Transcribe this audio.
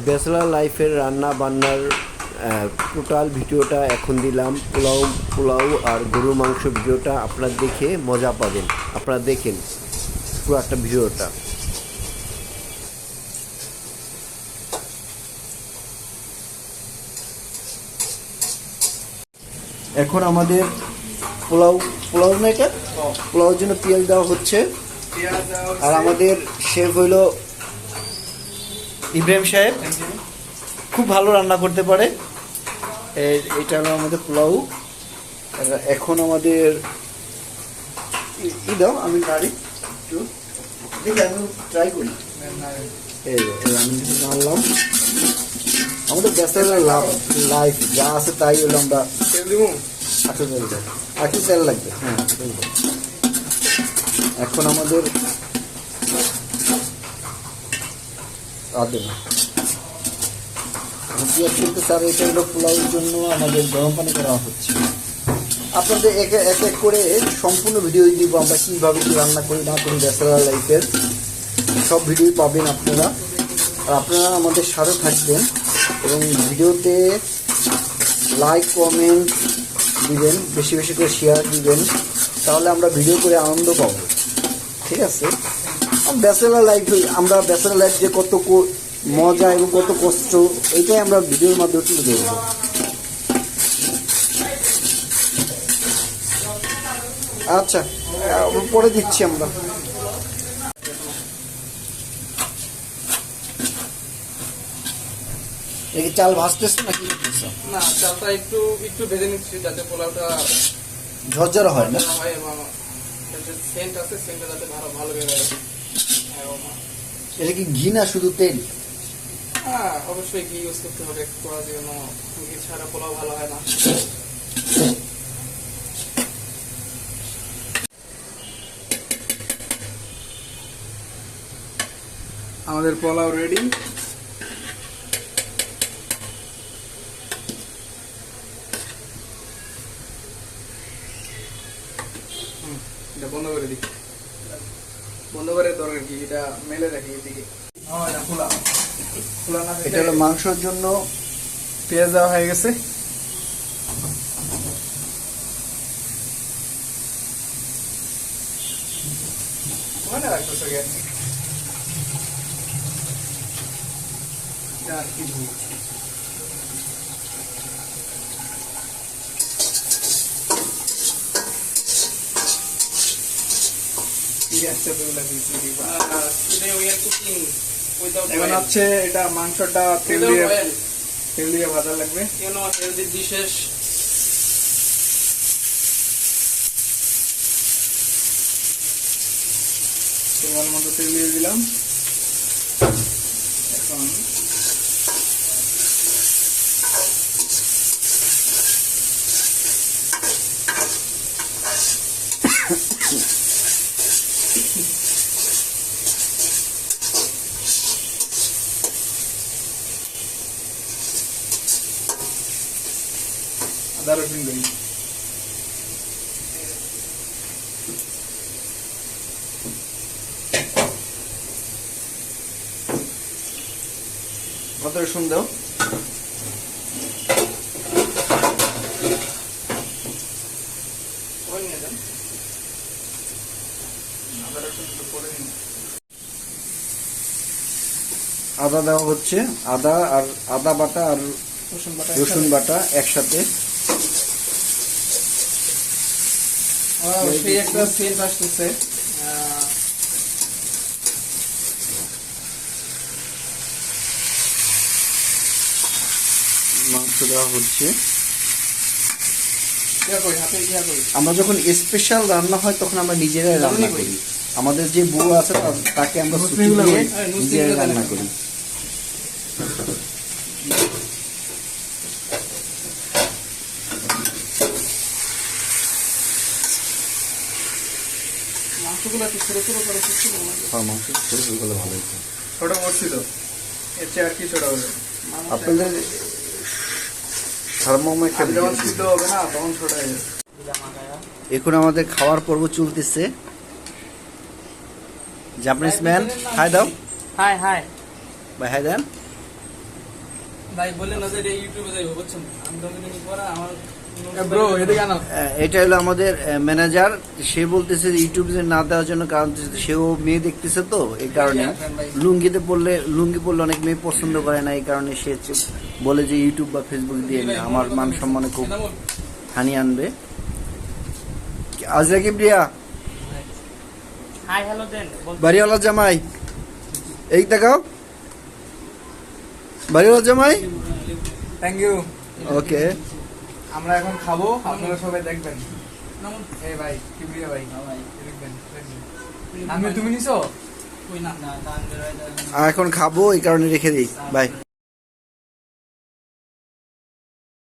Bachelor লাইফের রান্না বান্নার টোটাল ভিডিওটা এখন দিলাম। পোলাও আর গরুর মাংস ভিডিওটা আপনারা দেখে মজা পাবেন। আপনারা দেখেন পুরো একটা ভিডিওটা। এখন আমাদের পোলাও না এটা, পোলাওর জন্য পেঁয়াজ দেওয়া হচ্ছে। আর আমাদের শেফ হইল ইব্রাহিম সাহেব, খুব ভালো রান্না করতে পারে। এটা হলো আমাদের পোলাও। এখন আমাদের দাও, আমি নাড়ি একটু দেখি, আমি ট্রাই করি। আমি জানলাম আমাদের ব্যাচেলার লাইফ যা আছে তাই হলো আমরা একটু তেল লাগবে। হ্যাঁ, এখন আমাদের স্যার এটা হলো পোলাওর জন্য আমাদের গরম পানি করা হচ্ছে। আপনাদের এক এক করে সম্পূর্ণ ভিডিও দিব আমরা কীভাবে কী রান্না করি না করি ব্যাচেলার লাইফের সব ভিডিও পাবেন আপনারা। আর আপনারা আমাদের সাথে থাকবেন এবং ভিডিওতে লাইক কমেন্ট দিবেন, বেশি বেশি করে শেয়ার দিবেন, তাহলে আমরা ভিডিও করে আনন্দ পাবো। ঠিক আছে? ব্যাচেলার লাইফ যে কত মজা এবং কত কষ্ট, এইটাই আমরা ভিডিওর মাধ্যমে তুলে ধরবো। আচ্ছা, পরে দিচ্ছি আমরা। এই চাল ভাজতেছে নাকি? না, চালটা একটু ভেজে নিচ্ছি যাতে পোলাওটা ঝরঝরা হয় না। সেন্ট আছে, সেন্টটা যাতে ভালো বের হয়। এটা কি ঘি না শুধু তেল? হ্যাঁ, অবশ্যই ঘি ইউজ করতে হবে পোলাও জন্য, ঘি ছাড়া পোলাও ভালো হয় না। আমাদের পোলাও রেডি। এটা বন্ধ করে দিই, বন্ধ করে দরকার কি, এটা মেলে রাখি এদিকে। এটা হলো মাংসের জন্য পেঁয়াজ দেওয়া হয়ে গেছে। মনে রাখতেছো গ্যাস আর কি ভুল। এখন হচ্ছে এটা মাংসটা তেল দিয়ে ভাজা লাগবে। হেলদি ডিশেস তোমার মতো তেল দিয়ে দিলাম। এখন আদা রসুন দিই। কত রসুন দাও। আদা দেওয়া হচ্ছে, আদা বাটা আর রসুন বাটা একসাথে। সেই একটা সেন্ট আসতেছে। মাংস দেওয়া হচ্ছে। আমরা যখন স্পেশাল রান্না হয় তখন আমরা নিজেরাই রান্না করি। আমাদের যে বউ আছে তাকে আমরা নিজেরাই রান্না করি। মাংসগুলো একটু ছোট ছোট করে মাংস ছোট ছোট করলে ভালো হতো। ছোট করছি তো, এর চেয়ে আর কি ছোট হবে? আপনাদের যখন সিদ্ধ হবে না তখন ছোট হয়ে যাবে। এখন আমাদের খাওয়ার পর্ব চলতেছে। জাপানিজ ম্যান, হাই দাও। হাই হাই ভাই হাই দেন। ভাই বললেন না যে এটা ইউটিউবে যাইবো বুঝছেন, আমি তো কিন্তু পরে আমার ব্রো এদিকে আনো। এটা হলো আমাদের ম্যানেজার, সে বলতেছে যে ইউটিউবে না দেওয়ার জন্য, কারণ সেও মেয়ে দেখতেছে তো এই কারণে। লুঙ্গি পরলে অনেক মেয়ে পছন্দ করে না, এই কারণে সে বলে যে ইউটিউব বা ফেসবুক দিয়ে না, আমার মান সম্মানে খুব হানি আনবে। আজরা কি প্রিয়া হাই হ্যালো দেন বাড়িওয়ালা জামাই, এই দেখাও বাড়িওয়ালা জামাই। Thank you. ওকে, আমরা এখন খাবো, আপনারা সবাই দেখবেন। নমন এই ভাই কিবরিয়া ভাই ভাই দেখবেন। আমি তুমি নিছো? কই না না দান এখন খাবো এই কারণে রেখে দিই, বাই।